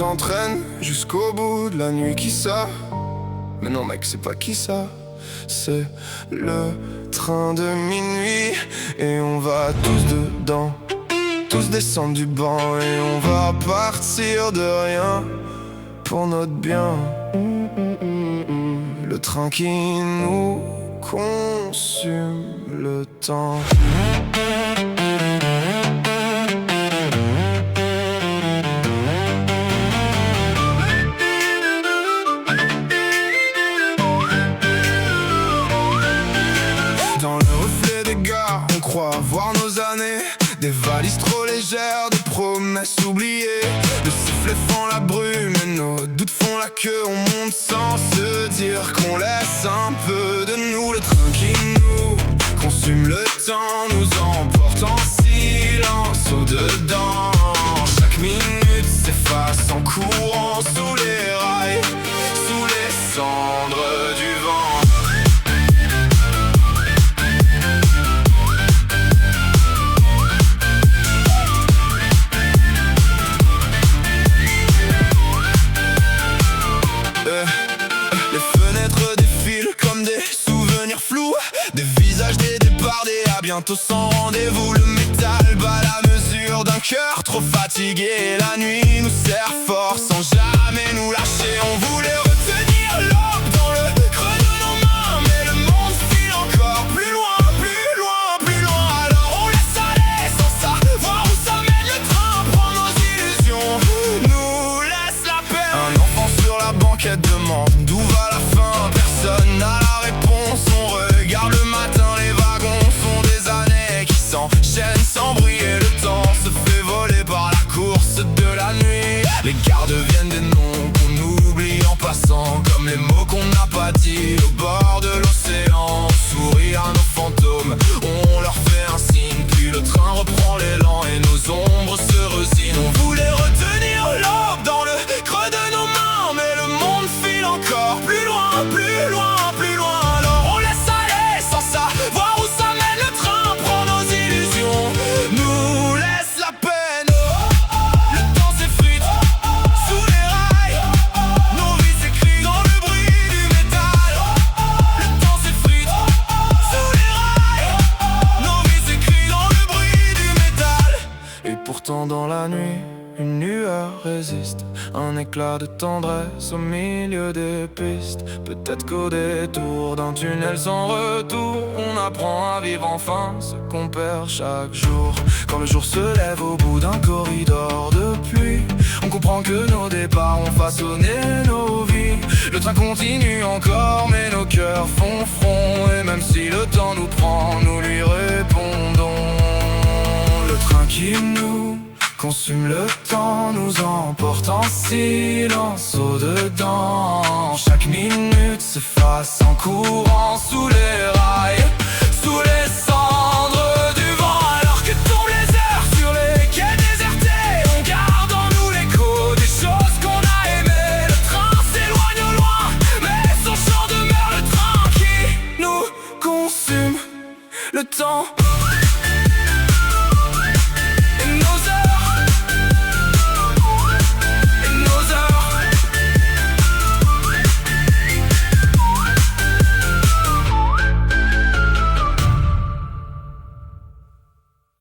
nous entraîne jusqu'au bout de la nuit. Qui ça? Mais non mec, c'est pas qui ça? C'est le train de minuit. Et on va tous dedans, tous descendre du banc. Et on va partir de rien pour notre bien. Le train qui nous consume le temps. Dans le reflet des gares, on croit voir nos années. Des valises trop légères, des promesses oubliées. Le sifflet fend la brume et nos doutes font la queue. On monte sans se dire qu'on laisse un peu de nous. Le train qui nous consume le temps nous emporte en silence au-dedans. Chaque minute s'efface en courant sous les rails, sous les cendres du vent. Les fenêtres défilent comme des souvenirs flous. Des visages, des départs, des à bientôt sans rendez-vous. Le métal bat la mesure d'un cœur trop fatigué. La nuit nous serre fort sans jamais nous lâcher. On voulait retenir l'aube dans le creux de nos mains, mais le monde file encore plus loin, plus loin, plus loin. Alors on laisse aller sans savoir où ça mène. Le train prend nos illusions, nous laisse la peine. Un enfant sur la banquette demande d'où va la fin. Personne n'a la réponse. On regarde le matin, les wagons sont des années qui s'enchaînent sans bruit. Et le temps se fait voler par la course de la nuit. Les gares deviennent des noms qu'on oublie en passant, comme les mots qu'on n'a pas dit au bord de l'océan. On sourit à nos fantômes, on leur fait un signe. Puis le train reprend l'élan et nos ombres se resinent. On voulait retenir l'aube dans le creux de nos mains, mais le monde file encore plus loin, plus loin, plus loin. Alors on laisse aller sans savoir où ça mène. Le train prend nos illusions, nous laisse la peine. Le temps s'effrite sous les rails, nos vies s'écrivent dans le bruit du métal. Le temps s'effrite sous les rails, nos vies s'écrivent dans le bruit du métal. Et pourtant dans la nuit, une lueur résiste, un éclat de tendresse au milieu des pistes. Peut-être qu'au détour d'un tunnel sans retour, on apprend à vivre enfin ce qu'on perd chaque jour. Quand le jour se lève au bout d'un corridor de pluie, on comprend que nos départs ont façonné nos vies. Le train continue encore mais nos cœurs font front. Et même si le temps nous prend, nous lui répondons. Le train qui nous consume le temps nous emporte en silence au-dedans. Chaque minute s'efface en courant sous les rails, sous les